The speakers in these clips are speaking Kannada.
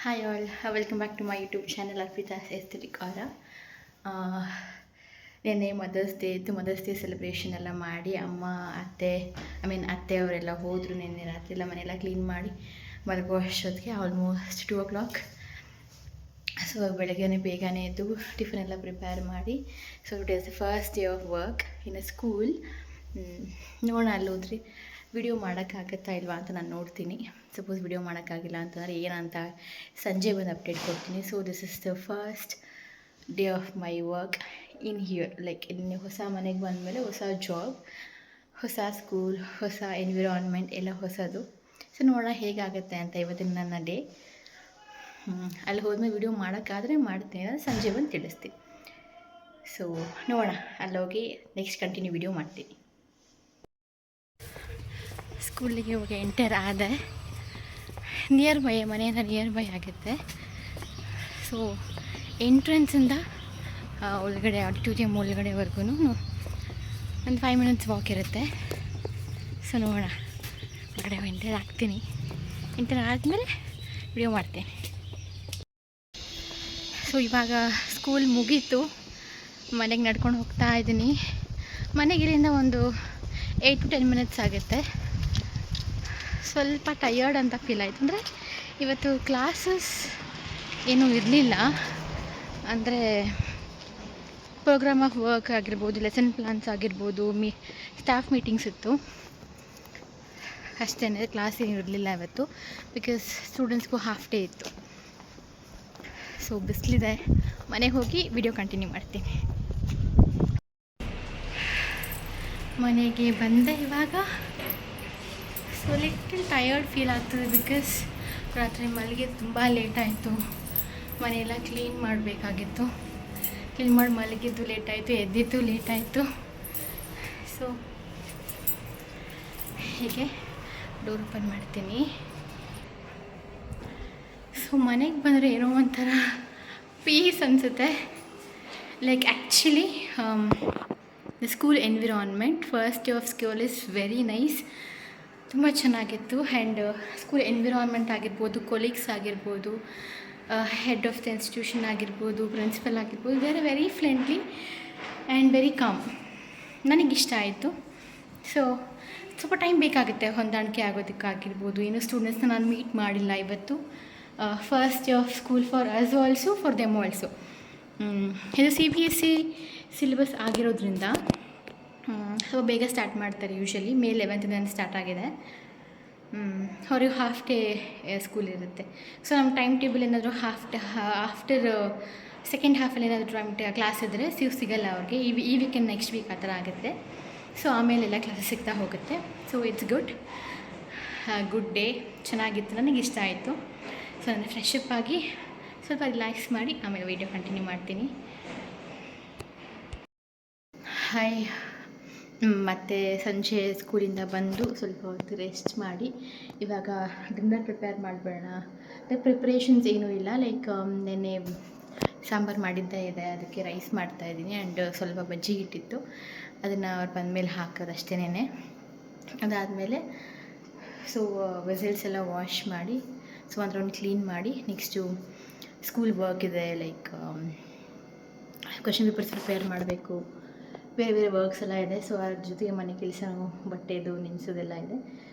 Hi all, welcome back to my YouTube channel Arpita's Aesthetic Aura. ನೆನ್ನೆ ಮದರ್ಸ್ ಡೇ ಸೆಲೆಬ್ರೇಷನ್ ಎಲ್ಲ ಮಾಡಿ ಅಮ್ಮ ಅತ್ತೆಯವರೆಲ್ಲ ಹೋದರು. ನೆನ್ನೆ ರಾತ್ರಿ ಎಲ್ಲ ಮನೆಯೆಲ್ಲ ಕ್ಲೀನ್ ಮಾಡಿ ಮಲಗೋ ಅಷ್ಟೊತ್ತಿಗೆ ಆಲ್ಮೋಸ್ಟ್ 2 o'clock. ಸೊ ಬೆಳಗ್ಗೆ ಬೇಗನೆ ಎದ್ದು ಟಿಫನ್ ಎಲ್ಲ ಪ್ರಿಪೇರ್ ಮಾಡಿ, so it is the first day of work in a school. ನೋಡೋಣ ಅಲ್ಲಿ ಹೋದ್ರಿ ವಿಡಿಯೋ ಮಾಡೋಕ್ಕಾಗತ್ತಾ ಇಲ್ವಾ ಅಂತ ನಾನು ನೋಡ್ತೀನಿ. ಸಪೋಸ್ ವಿಡಿಯೋ ಮಾಡೋಕ್ಕಾಗಿಲ್ಲ ಅಂತಂದರೆ ಏನಂತ ಸಂಜೆ ಬಂದು ಅಪ್ಡೇಟ್ ಕೊಡ್ತೀನಿ. So this is the first day of my work in here. Like ಇನ್ನು ಹೊಸ ಮನೆಗೆ ಬಂದಮೇಲೆ ಹೊಸ ಜಾಬ್, ಹೊಸ ಸ್ಕೂಲ್, ಹೊಸ ಎನ್ವಿರಾನ್ಮೆಂಟ್ ಎಲ್ಲ ಹೊಸದು. ಸೊ ನೋಡೋಣ ಹೇಗಾಗುತ್ತೆ ಅಂತ ಇವತ್ತಿನ ನನ್ನ ಡೇ. ಅಲ್ಲಿ ಹೋದ್ಮೇಲೆ ವಿಡಿಯೋ ಮಾಡೋಕ್ಕಾದರೆ ಮಾಡ್ತೀನಿ, ಅಂದರೆ ಸಂಜೆ ಬಂದು ತಿಳಿಸ್ತೀನಿ. ಸೊ ನೋಡೋಣ, ಅಲ್ಲೋಗಿ ನೆಕ್ಸ್ಟ್ ಕಂಟಿನ್ಯೂ ವಿಡಿಯೋ ಮಾಡ್ತೀನಿ. ಸ್ಕೂಲಿಗೆ ಹೋಗಿ ಎಂಟರ್ ಆದೆ. ಮನೆಯಿಂದ ನಿಯರ್ ಬೈ ಆಗುತ್ತೆ. ಸೊ ಎಂಟ್ರೆನ್ಸಿಂದ ಒಳಗಡೆ ಆಡಿಟೋರಿಯಂ ಒಳಗಡೆವರೆಗೂ ಒಂದು 5 minutes ವಾಕ್ ಇರುತ್ತೆ. ಸೊ ನೋಡೋಣ, ಹೊರಗಡೆ ಎಂಟರ್ ಆಗ್ತೀನಿ. ಎಂಟರ್ ಆದಮೇಲೆ ವಿಡಿಯೋ ಮಾಡ್ತೀನಿ. ಸೊ ಇವಾಗ ಸ್ಕೂಲ್ ಮುಗೀತು, ಮನೆಗೆ ನಡ್ಕೊಂಡು ಹೋಗ್ತಾ ಇದ್ದೀನಿ. ಮನೆಗೆ ಇಲ್ಲಿಂದ ಒಂದು 8 to 10 minutes ಆಗುತ್ತೆ. ಸ್ವಲ್ಪ ಟಯರ್ಡ್ ಅಂತ ಫೀಲ್ ಆಯಿತು. ಅಂದರೆ ಇವತ್ತು ಕ್ಲಾಸಸ್ ಏನೂ ಇರಲಿಲ್ಲ. ಅಂದರೆ ಪ್ರೋಗ್ರಾಮ್ ಆಫ್ ವರ್ಕ್ ಆಗಿರ್ಬೋದು, ಲೆಸನ್ ಪ್ಲಾನ್ಸ್ ಆಗಿರ್ಬೋದು, ಸ್ಟಾಫ್ ಮೀಟಿಂಗ್ಸ್ ಇತ್ತು ಅಷ್ಟೇ. ಕ್ಲಾಸ್ ಏನೂ ಇರಲಿಲ್ಲ ಇವತ್ತು, ಬಿಕಾಸ್ ಸ್ಟೂಡೆಂಟ್ಸ್ಗೂ ಹಾಫ್ ಡೇ ಇತ್ತು. ಸೊ ಬಿಸಿಲಿದೆ, ಮನೆಗೆ ಹೋಗಿ ವಿಡಿಯೋ ಕಂಟಿನ್ಯೂ ಮಾಡ್ತೀನಿ. ಮನೆಗೆ ಬಂದೆ ಇವಾಗ. ಸೊ ಲಿಟಲ್ ಟಯರ್ಡ್ ಫೀಲ್ ಆಗ್ತದೆ, ಬಿಕಾಸ್ ರಾತ್ರಿ ಮಲಗಿ ತುಂಬ ಲೇಟ್ ಆಯಿತು. ಮನೆಯೆಲ್ಲ ಕ್ಲೀನ್ ಮಾಡಬೇಕಾಗಿತ್ತು. ಕ್ಲೀನ್ ಮಾಡಿ ಮಲಗಿದ್ದು ಲೇಟ್ ಆಯಿತು, ಎದ್ದಿದ್ದು ಲೇಟ್ ಆಯಿತು. ಸೊ ಹೀಗೆ ಡೋರ್ ಓಪನ್ ಮಾಡ್ತೀನಿ. ಸೊ ಮನೆಗೆ ಬಂದರೆ ಏನೋ ಒಂಥರ ಪೀಸ್ ಅನಿಸುತ್ತೆ. Like actually the school environment, first day of school is very nice. ತುಂಬ ಚೆನ್ನಾಗಿತ್ತು. ಆ್ಯಂಡ್ ಸ್ಕೂಲ್ ಎನ್ವಿರಾನ್ಮೆಂಟ್ ಆಗಿರ್ಬೋದು, ಕೊಲೀಗ್ಸ್ ಆಗಿರ್ಬೋದು, ಹೆಡ್ ಆಫ್ ದ ಇನ್ಸ್ಟಿಟ್ಯೂಷನ್ ಆಗಿರ್ಬೋದು, ಪ್ರಿನ್ಸಿಪಲ್ ಆಗಿರ್ಬೋದು, they are very friendly and very calm. ನನಗಿಷ್ಟ ಆಯಿತು. ಸೊ ಸ್ವಲ್ಪ ಟೈಮ್ ಬೇಕಾಗುತ್ತೆ ಹೊಂದಾಣಿಕೆ ಆಗೋದಕ್ಕಾಗಿರ್ಬೋದು. ಇನ್ನೂ ಸ್ಟೂಡೆಂಟ್ಸ್ನ ನಾನು ಮೀಟ್ ಮಾಡಿಲ್ಲ ಇವತ್ತು. First day of school for us also, for them also. ಇದು CBSE ಸಿಲೆಬಸ್ ಆಗಿರೋದ್ರಿಂದ ಸೊ ಬೇಗ ಸ್ಟಾರ್ಟ್ ಮಾಡ್ತಾರೆ. ಯೂಶ್ವಲಿ May 11th ಸ್ಟಾರ್ಟ್ ಆಗಿದೆ. ಅವ್ರಿಗೆ ಹಾಫ್ ಡೇ ಸ್ಕೂಲ್ ಇರುತ್ತೆ. ಸೊ ನಮ್ಮ ಟೈಮ್ ಟೇಬಲ್ ಏನಾದರೂ ಆಫ್ಟರ್ ಸೆಕೆಂಡ್ ಹಾಫಲ್ಲಿ ಏನಾದರೂ ಕ್ಲಾಸ್ ಇದ್ದರೆ ಸಿಗಲ್ಲ ಅವ್ರಿಗೆ. ಈ ವೀಕೆಂಡ್ ನೆಕ್ಸ್ಟ್ ವೀಕ್ ಆ ಥರ ಆಗುತ್ತೆ. ಸೊ ಆಮೇಲೆಲ್ಲ ಕ್ಲಾಸ್ ಸಿಗ್ತಾ ಹೋಗುತ್ತೆ. So it's good day. ಚೆನ್ನಾಗಿತ್ತು, ನನಗೆ ಇಷ್ಟ ಆಯಿತು. ಸೊ ನಾನು ಫ್ರೆಶ್ ಅಪ್ ಆಗಿ ಸ್ವಲ್ಪ ರಿಲ್ಯಾಕ್ಸ್ ಮಾಡಿ ಆಮೇಲೆ ವೀಡಿಯೋ ಕಂಟಿನ್ಯೂ ಮಾಡ್ತೀನಿ. ಹಾಯ್. ಮತ್ತು ಸಂಜೆ ಸ್ಕೂಲಿಂದ ಬಂದು ಸ್ವಲ್ಪ ಹೊತ್ತು ರೆಸ್ಟ್ ಮಾಡಿ ಇವಾಗ ಡಿನ್ನರ್ ಪ್ರಿಪೇರ್ ಮಾಡಿಬಿಡೋಣ. ಪ್ರಿಪ್ರೇಷನ್ಸ್ ಏನೂ ಇಲ್ಲ. ಲೈಕ್ ನೆನ್ನೆ ಸಾಂಬಾರು ಮಾಡಿದ್ದೇ ಇದೆ, ಅದಕ್ಕೆ ರೈಸ್ ಮಾಡ್ತಾಯಿದ್ದೀನಿ. ಆ್ಯಂಡ್ ಸ್ವಲ್ಪ ಬಜ್ಜಿ ಹಿಟ್ಟಿತ್ತು, ಅದನ್ನು ಅವ್ರು ಬಂದಮೇಲೆ ಹಾಕೋದು ಅಷ್ಟೇನೆ. ಅದಾದಮೇಲೆ ಸೊ ವೆಸಲ್ಸ್ ಎಲ್ಲ ವಾಶ್ ಮಾಡಿ, ಸೊ ಒಂದು ರೌಂಡ್ ಕ್ಲೀನ್ ಮಾಡಿ, ನೆಕ್ಸ್ಟು ಸ್ಕೂಲ್ ವರ್ಕ್ ಇದೆ. ಲೈಕ್ ಕ್ವೆಶ್ಚನ್ ಪೇಪರ್ಸ್ ಪ್ರಿಪೇರ್ ಮಾಡಬೇಕು, ಬೇರೆ ಬೇರೆ ವರ್ಕ್ಸ್ ಎಲ್ಲ ಇದೆ. ಸೊ ಅದ್ರ ಜೊತೆಗೆ ಮನೆ ಕೆಲಸ, ಬಟ್ಟೆದು ನೆನೆಸೋದೆಲ್ಲ ಇದೆ.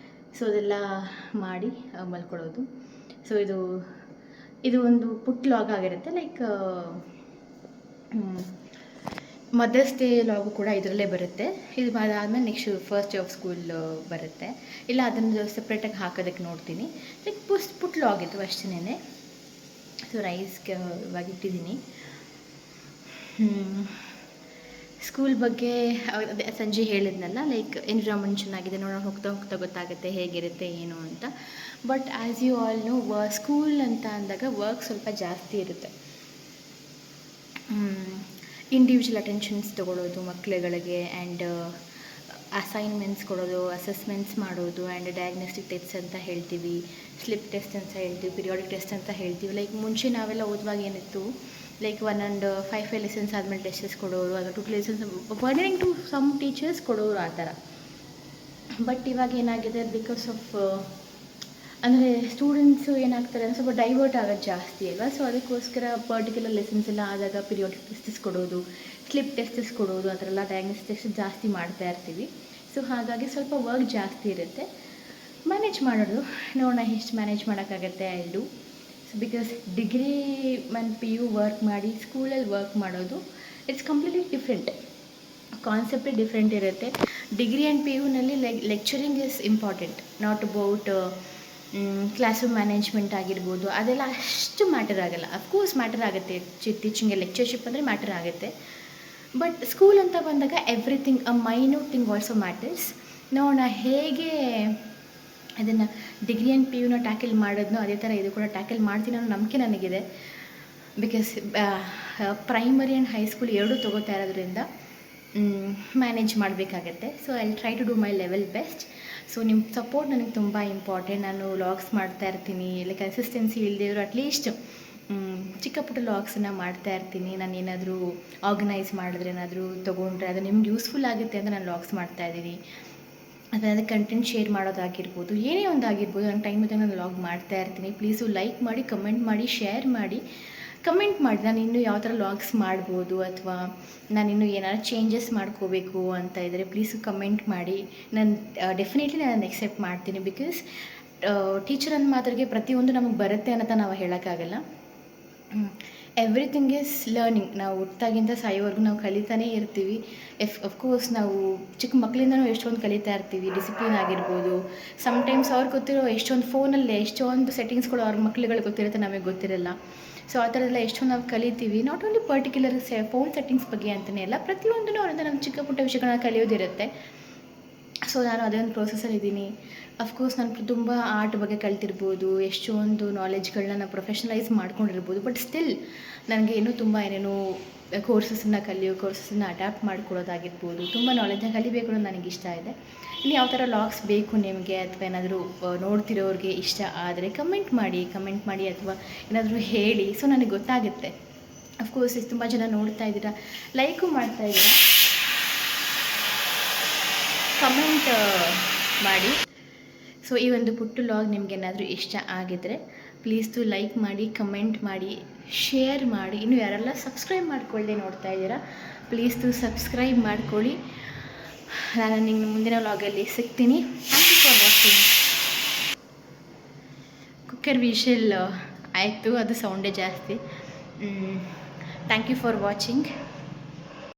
ಸೊ ಅದೆಲ್ಲ ಮಾಡಿ ಮಲ್ಕೊಳ್ಳೋದು. ಸೊ ಇದು ಒಂದು ಪುಟ್ ಲಾಗ್ ಆಗಿರುತ್ತೆ. ಲೈಕ್ ಮದರ್ಸ್ ಡೇ ಲಾಗು ಕೂಡ ಇದರಲ್ಲೇ ಬರುತ್ತೆ. ಇದು ಅದಾದಮೇಲೆ next first day of school ಬರುತ್ತೆ. ಇಲ್ಲ ಅದನ್ನು ಸಪ್ರೇಟಾಗಿ ಹಾಕೋದಕ್ಕೆ ನೋಡ್ತೀನಿ. ಲೈಕ್ ಪುಟ್ ಲಾಗ್ ಇದು ಅಷ್ಟೇ. ಸೊ ರೈಸ್ಗೆ ಇವಾಗ ಇಟ್ಟಿದ್ದೀನಿ. ಸ್ಕೂಲ್ ಬಗ್ಗೆ ಅದೇ ಸಂಜೆ ಹೇಳಿದ್ನಲ್ಲ, ಲೈಕ್ ಎನ್ವಿರಾನ್ಮೆಂಟ್ ಚೆನ್ನಾಗಿದೆ, ನೋಡೋಣ ಹೋಗ್ತಾ ಹೋಗ್ತಾ ಗೊತ್ತಾಗುತ್ತೆ ಹೇಗಿರುತ್ತೆ ಏನು ಅಂತ. But as you all know, school ಅಂತ ಅಂದಾಗ ವರ್ಕ್ ಸ್ವಲ್ಪ ಜಾಸ್ತಿ ಇರುತ್ತೆ. ಇಂಡಿವಿಜುವಲ್ ಅಟೆನ್ಷನ್ಸ್ ತೊಗೊಳ್ಳೋದು ಮಕ್ಕಳುಗಳಿಗೆ, ಆ್ಯಂಡ್ ಅಸೈನ್ಮೆಂಟ್ಸ್ ಕೊಡೋದು, ಅಸೆಸ್ಮೆಂಟ್ಸ್ ಮಾಡೋದು, ಆ್ಯಂಡ್ ಡಯಾಗ್ನೋಸ್ಟಿಕ್ ಟೆಸ್ಟ್ ಅಂತ ಹೇಳ್ತೀವಿ, ಸ್ಲಿಪ್ ಟೆಸ್ಟ್ ಅಂತ ಹೇಳ್ತೀವಿ, ಪಿರಿಯಾಡಿಕ್ ಟೆಸ್ಟ್ ಅಂತ ಹೇಳ್ತೀವಿ. ಲೈಕ್ ಮುಂಚೆ ನಾವೆಲ್ಲ ಓದುವಾಗ ಏನಿತ್ತು, ಲೈಕ್ 1 and 5 ಲೆಸನ್ಸ್ ಆದಮೇಲೆ ಟೆಸ್ಟಸ್ ಕೊಡೋರು, ಅದು 2 lessons according to some teachers ಕೊಡೋರು ಆ ಥರ. ಬಟ್ ಇವಾಗ ಏನಾಗಿದೆ, ಬಿಕಾಸ್ ಆಫ್ ಅಂದರೆ ಸ್ಟೂಡೆಂಟ್ಸು ಏನಾಗ್ತಾರೆ ಅಂದರೆ ಸ್ವಲ್ಪ ಡೈವರ್ಟ್ ಆಗೋದು ಜಾಸ್ತಿ ಅಲ್ವಾ. ಸೊ ಅದಕ್ಕೋಸ್ಕರ ಪರ್ಟಿಕ್ಯುಲರ್ ಲೆಸನ್ಸ್ ಎಲ್ಲ ಆದಾಗ ಪಿರಿಯೋಡಿಕ್ ಟೆಸ್ಟಸ್ ಕೊಡೋದು, ಸ್ಲಿಪ್ ಟೆಸ್ಟಸ್ ಕೊಡೋದು, ಆ ಥರ ಎಲ್ಲ ಡಯಾಗ್ನೋಸಿಸ್ ಟೆಸ್ಟ್ ಜಾಸ್ತಿ ಮಾಡ್ತಾ ಇರ್ತೀವಿ. ಸೊ ಹಾಗಾಗಿ ಸ್ವಲ್ಪ ವರ್ಕ್ ಜಾಸ್ತಿ ಇರುತ್ತೆ. ಮ್ಯಾನೇಜ್ ಮಾಡೋದು ನೋಡೋಣ ಎಷ್ಟು ಮ್ಯಾನೇಜ್ ಮಾಡೋಕ್ಕಾಗತ್ತೆ ಐ ಸೊ ಬಿಕಾಸ್ ಡಿಗ್ರಿ ಮತ್ತು ಪಿ ಯು ವರ್ಕ್ ಮಾಡಿ ಸ್ಕೂಲಲ್ಲಿ ವರ್ಕ್ ಮಾಡೋದು ಇಟ್ಸ್ ಕಂಪ್ಲೀಟ್ಲಿ ಡಿಫ್ರೆಂಟ್, ಕಾನ್ಸೆಪ್ಟೇ ಡಿಫ್ರೆಂಟ್ ಇರುತ್ತೆ. ಡಿಗ್ರಿ ಆ್ಯಂಡ್ ಪಿ ಯುನಲ್ಲಿ lecturing is important, not about class room management ಆಗಿರ್ಬೋದು. ಅದೆಲ್ಲ ಅಷ್ಟು ಮ್ಯಾಟರ್ ಆಗೋಲ್ಲ. ಅಫ್ಕೋರ್ಸ್ ಮ್ಯಾಟರ್ ಆಗುತ್ತೆ, ಟೀಚಿಂಗ್ ಲೆಕ್ಚರ್ಶಿಪ್ ಅಂದರೆ ಮ್ಯಾಟರ್ ಆಗುತ್ತೆ. ಬಟ್ ಸ್ಕೂಲ್ ಅಂತ ಬಂದಾಗ everything a minute thing also matters. ನೋಡೋಣ ಹೇಗೆ ಅದನ್ನು ಡಿಗ್ರಿ ಆ್ಯಂಡ್ ಪಿ ಯುನ ಟ್ಯಾಕಲ್ ಮಾಡೋದನ್ನೋ ಅದೇ ಥರ ಇದು ಕೂಡ ಟ್ಯಾಕಲ್ ಮಾಡ್ತೀನಿ ಅನ್ನೋ ನಂಬಿಕೆ ನನಗಿದೆ. ಬಿಕಾಸ್ ಪ್ರೈಮರಿ ಆ್ಯಂಡ್ ಹೈಸ್ಕೂಲ್ ಎರಡೂ ತೊಗೋತಾ ಇರೋದ್ರಿಂದ ಮ್ಯಾನೇಜ್ ಮಾಡಬೇಕಾಗತ್ತೆ. So I try to do my level best. So ನಿಮ್ಮ ಸಪೋರ್ಟ್ ನನಗೆ ತುಂಬ ಇಂಪಾರ್ಟೆಂಟ್. ನಾನು ಲಾಗ್ಸ್ ಮಾಡ್ತಾ ಇರ್ತೀನಿ, ಲೈಕ್ ಕನ್ಸಿಸ್ಟೆನ್ಸಿ ಇಲ್ಲದೆ ಇದ್ರು ಅಟ್ಲೀಸ್ಟ್ ಚಿಕ್ಕ ಪುಟ್ಟ ಲಾಗ್ಸನ್ನು ಮಾಡ್ತಾ ಇರ್ತೀನಿ. ನಾನು ಏನಾದರೂ ಆರ್ಗನೈಸ್ ಮಾಡಿದ್ರೆ ಏನಾದರೂ ತೊಗೊಂಡ್ರೆ ಅದು ನಿಮ್ಗೆ ಯೂಸ್ಫುಲ್ ಆಗುತ್ತೆ ಅಂತ ನಾನು ಲಾಗ್ಸ್ ಮಾಡ್ತಾಯಿದ್ದೀನಿ. ಅದರಿಂದ ಕಂಟೆಂಟ್ ಶೇರ್ ಮಾಡೋದಾಗಿರ್ಬೋದು, ಏನೇ ಒಂದು ಆಗಿರ್ಬೋದು, ನನ್ನ ಟೈಮ್ ಇದ್ದಾಗ ನಾನು ಲಾಗ್ ಮಾಡ್ತಾ ಇರ್ತೀನಿ. ಪ್ಲೀಸು ಲೈಕ್ ಮಾಡಿ, ಕಮೆಂಟ್ ಮಾಡಿ, ಶೇರ್ ಮಾಡಿ, ಕಮೆಂಟ್ ಮಾಡಿ ನಾನು ಇನ್ನೂ ಯಾವ ಥರ ಲಾಗ್ಸ್ ಮಾಡ್ಬೋದು ಅಥವಾ ನಾನಿನ್ನೂ ಏನಾದ್ರು ಚೇಂಜಸ್ ಮಾಡ್ಕೋಬೇಕು ಅಂತ ಇದ್ದರೆ ಪ್ಲೀಸು ಕಮೆಂಟ್ ಮಾಡಿ. ನಾನು ಡೆಫಿನೆಟ್ಲಿ ನಾನು ಎಕ್ಸೆಪ್ಟ್ ಮಾಡ್ತೀನಿ. ಬಿಕಾಸ್ ಟೀಚರ್ ಅಂದ ಮಾತ್ರಗೆ ಪ್ರತಿಯೊಂದು ನಮಗೆ ಬರುತ್ತೆ ಅಂತ ನಾವು ಹೇಳೋಕ್ಕಾಗಲ್ಲ. Everything is learning. ನಾವು ಹುಟ್ಟಾಗಿಂದ ಸಾಯೋವರೆಗೂ ನಾವು ಕಲಿತಾನೇ ಇರ್ತೀವಿ. ಅಫ್ಕೋರ್ಸ್ ನಾವು ಚಿಕ್ಕ ಮಕ್ಕಳಿಂದನೂ ಎಷ್ಟೊಂದು ಕಲಿತಾ ಇರ್ತೀವಿ. ಡಿಸಿಪ್ಲಿನ್ ಆಗಿರ್ಬೋದು, ಸಮ್ಟೈಮ್ಸ್ ಅವ್ರಿಗೆ ಗೊತ್ತಿರೋ ಎಷ್ಟೊಂದು ಫೋನಲ್ಲೇ ಎಷ್ಟೊಂದು ಸೆಟ್ಟಿಂಗ್ಸ್ಗಳು ಅವ್ರ ಮಕ್ಳುಗಳಿಗೆ ಗೊತ್ತಿರುತ್ತೆ, ನಮಗೆ ಗೊತ್ತಿರಲ್ಲ. ಸೊ ಆ ಥರದ್ದೆಲ್ಲ ಎಷ್ಟೊಂದು ನಾವು ಕಲಿತೀವಿ. Not only particular phone settings ಬಗ್ಗೆ ಅಂತಲೇ ಅಲ್ಲ, ಪ್ರತಿಯೊಂದೂ ಅವರಿಂದ ನಮ್ಮ ಚಿಕ್ಕ ಪುಟ್ಟ ವಿಷಯಗಳನ್ನ ಕಲಿಯೋದಿರುತ್ತೆ. ಸೊ ನಾನು ಅದೇ ಒಂದು ಪ್ರೋಸೆಸ್ಸಲ್ಲಿದ್ದೀನಿ. ಅಫ್ಕೋರ್ಸ್ ನಾನು ತುಂಬ ಆರ್ಟ್ ಬಗ್ಗೆ ಕಲ್ತಿರ್ಬೋದು, ಎಷ್ಟೊಂದು ನಾಲೆಜ್ಗಳನ್ನ ನಾನು ಪ್ರೊಫೆಷನಲೈಸ್ ಮಾಡ್ಕೊಂಡಿರ್ಬೋದು. ಬಟ್ ಸ್ಟಿಲ್ ನನಗೆ ಇನ್ನೂ ತುಂಬ ಏನೇನೋ ಕೋರ್ಸಸ್ಸನ್ನು ಅಡ್ಯಾಪ್ಟ್ ಮಾಡ್ಕೊಳ್ಳೋದಾಗಿರ್ಬೋದು, ತುಂಬ ನಾಲೆಜ್ನ ಕಲಿಬೇಕು ಅನ್ನೋದು ನನಗೆ ಇಷ್ಟ ಇದೆ. ಇನ್ನು ಯಾವ ಥರ ಲಾಗ್ಸ್ ಬೇಕು ನಿಮಗೆ ಅಥವಾ ಏನಾದರೂ ನೋಡ್ತಿರೋರಿಗೆ ಇಷ್ಟ ಆದರೆ ಕಮೆಂಟ್ ಮಾಡಿ ಅಥವಾ ಏನಾದರೂ ಹೇಳಿ. ಸೊ ನನಗೆ ಗೊತ್ತಾಗುತ್ತೆ. ಅಫ್ಕೋರ್ಸ್ ತುಂಬ ಜನ ನೋಡ್ತಾ ಇದ್ದೀರಾ, ಲೈಕು ಮಾಡ್ತಾ ಇದ್ದೀರಾ, ಕಮೆಂಟ್ ಮಾಡಿ. ಸೊ ಈ ಒಂದು ಪುಟ್ಟ ಲಾಗ್ ನಿಮಗೇನಾದರೂ ಇಷ್ಟ ಆಗಿದ್ದರೆ ಪ್ಲೀಸ್ ಲೈಕ್ ಮಾಡಿ, ಕಮೆಂಟ್ ಮಾಡಿ, ಶೇರ್ ಮಾಡಿ. ಇನ್ನು ಯಾರೆಲ್ಲ ಸಬ್ಸ್ಕ್ರೈಬ್ ಮಾಡ್ಕೊಳ್ಳದೆ ನೋಡ್ತಾ ಇದ್ದೀರಾ ಪ್ಲೀಸ್ ಸಬ್ಸ್ಕ್ರೈಬ್ ಮಾಡ್ಕೊಳ್ಳಿ. ನಾನು ನಿಮಗೆ ಮುಂದಿನ ಲಾಗಲ್ಲಿ ಸಿಗ್ತೀನಿ. Thank you for watching. Cooker whistle ಆಯಿತು, ಅದು ಸೌಂಡೇ ಜಾಸ್ತಿ. Thank you for watching.